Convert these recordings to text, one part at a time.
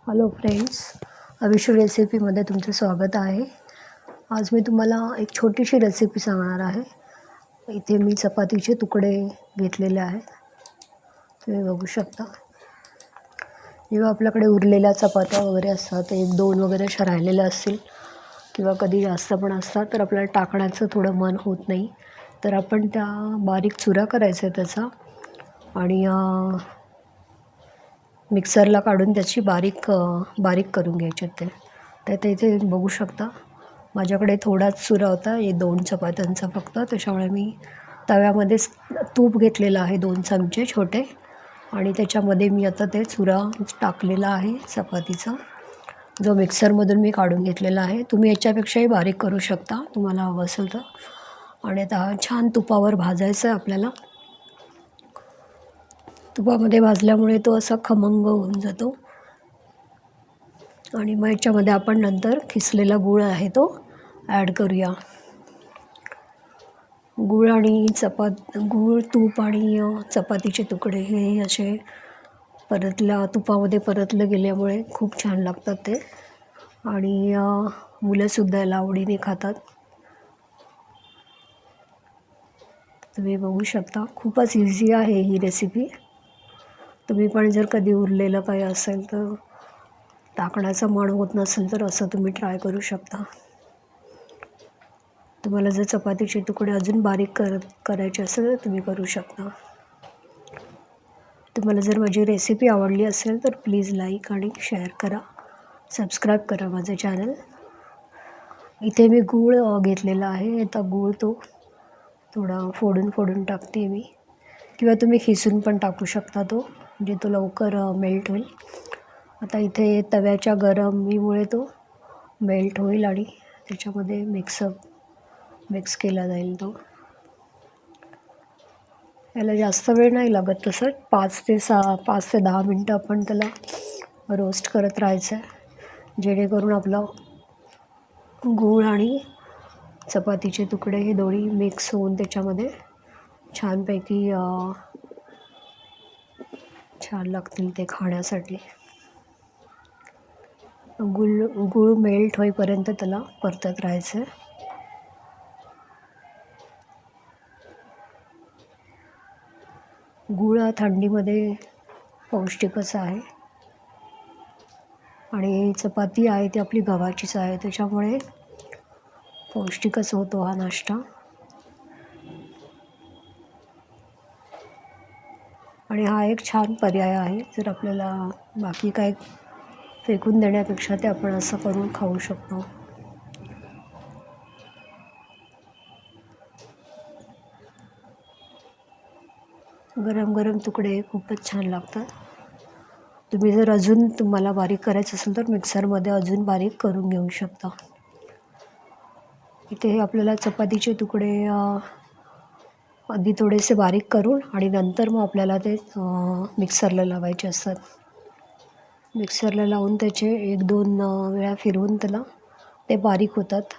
Hello friends, अविशू रेसिपीमध्ये तुमचं स्वागत आहे. आज मी तुम्हाला एक छोटीशी रेसिपी सांगणार आहे. इथे मी चपातीचे तुकडे घेतलेले आहेत, तुम्ही बघू शकता. जेव्हा आपल्याकडे उरलेल्या चपात्या वगैरे असतात, 1-2 वगैरे अशा राहिलेल्या असतील किंवा कधी जास्त पण असतात, तर आपल्याला टाकण्याचं थोडं मन होत नाही, तर आपण त्या बारीक चुरा करायचा आहे त्याचा आणि मिक्सरला काढून त्याची बारीक करून घ्यायचे ते. तर ते इथे बघू शकता, माझ्याकडे थोडाच चुरा होता, 2 चपात्यांचा फक्त. त्याच्यामुळे मी तव्यामध्येच तूप घेतलेलं आहे 2 चमचे छोटे आणि त्याच्यामध्ये मी आता ते चुरा टाकलेला आहे चपातीचा, जो मिक्सरमधून मी काढून घेतलेला आहे. तुम्ही याच्यापेक्षाही बारीक करू शकता तुम्हाला हवं असेल तर. आणि आता छान तुपावर भाजायचं आहे आपल्याला. तुपामध्ये भाजल्यामुळे तो असा खमंग होऊन जातो. आणि मग याच्यामध्ये आपण नंतर खिसलेला गूळ आहे तो ॲड करूया. गूळ, तूप आणि चपातीचे तुकडे हे असे तुपामध्ये परतले गेल्यामुळे खूप छान लागतात ते. आणि मुलंसुद्धा याला आवडीने खातात. तुम्ही बघू शकता, खूपच इझी आहे ही रेसिपी. तुम्ही पण जर कधी उरलेलं काही असेल तर टाकण्याचं मन होत नसेल तर असं तुम्ही ट्राय करू शकता. तुम्हाला जर चपातीचे तुकडे अजून बारीक करायचे असेल तर तुम्ही करू शकता. तुम्हाला जर माझी रेसिपी आवडली असेल तर प्लीज लाईक आणि शेअर करा, सबस्क्राईब करा माझं चॅनल. इथे मी गूळ घेतलेला आहे. आता गूळ तो थोडा फोडून टाकते मी, किंवा तुम्ही खिसून पण टाकू शकता तो, म्हणजे तो लवकर मेल्ट होईल. आता इथे तव्याच्या गरमीमुळे तो मेल्ट होईल आणि त्याच्यामध्ये मिक्स केला जाईल तो. याला जास्त वेळ नाही लागत तसं. 5 ते 10 मिनटं आपण त्याला रोस्ट करत राहायचं आहे, जेणेकरून आपलं गूळ आणि चपातीचे तुकडे हे दोन्ही मिक्स होऊन त्याच्यामध्ये छानपैकी छान लागतील ते खाण्यासाठी. गूळ मेल्ट होईपर्यंत त्याला परतत राहायचं आहे. गूळ हा थंडीमध्ये पौष्टिकच आहे आणि चपाती आहे ती आपली गव्हाचीच आहे, त्याच्यामुळे पौष्टिकच होतो हा नाश्ता. आणि हा एक छान पर्याय आहे, जर आपल्याला बाकी काय फेकून देण्यापेक्षा ते आपण असं करून खाऊ शकतो. गरम गरम तुकडे खूपच छान लागतात. तुम्ही जर अजून तुम्हाला बारीक करायचं असेल तर मिक्सरमध्ये अजून बारीक करून घेऊ शकता. इथे आपल्याला चपातीचे तुकडे आधी थोडेसे बारीक करून आणि नंतर मग आपल्याला ते मिक्सरला लावायचे असतात. मिक्सरला लावून त्याचे 1-2 वेळा फिरवून त्याला ते बारीक होतात.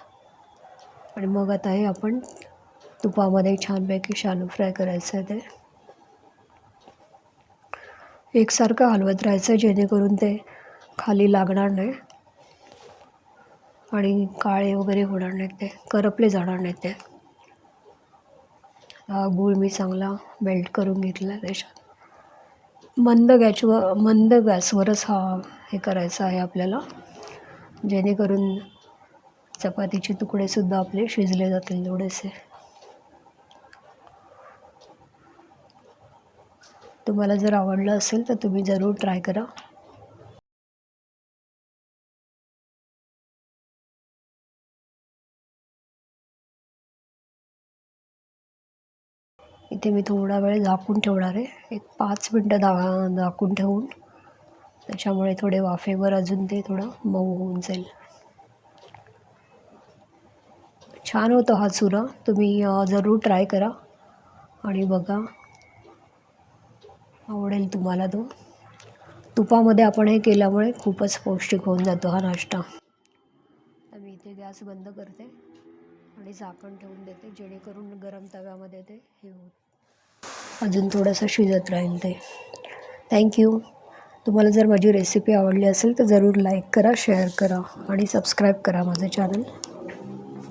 आणि मग आता हे आपण तुपामध्ये छानपैकी शॅलो फ्राय करायचं आहे. ते एकसारखं हलवत राहायचं, जेणेकरून ते खाली लागणार नाही आणि काळे वगैरे होणार नाहीत, ते करपले जाणार नाहीत ते. गूळ मी चांगला मेल्ट करून घेतला त्याच्यात. मंद गॅसवरच हे करायचं आहे आपल्याला, जेणेकरून चपातीचे तुकडेसुद्धा आपले शिजले जातील थोडेसे. तुम्हाला जर आवडलं असेल तर तुम्ही जरूर ट्राय करा. इथे मी थोडा वेळ झाकून ठेवणार आहे, एक 5 मिनटं झाकून ठेवून, त्याच्यामुळे थोडे वाफेवर अजून ते थोडं मऊ होऊन जाईल. छान होतं हा चुरा, तुम्ही जरूर ट्राय करा आणि बघा, आवडेल तुम्हाला तो. तुपामध्ये आपण हे केल्यामुळे खूपच पौष्टिक होऊन जातो हा नाश्ता. तर मी इथे गॅस बंद करते आणि झाकण ठेवून देते, जेणेकरून गरम तव्यामध्ये ते हे अजून थोडंसं शिजत राहील ते. थँक्यू. तुम्हाला जर माझी रेसिपी आवडली असेल तर जरूर लाईक करा, शेअर करा आणि सबस्क्राईब करा माझं चॅनल.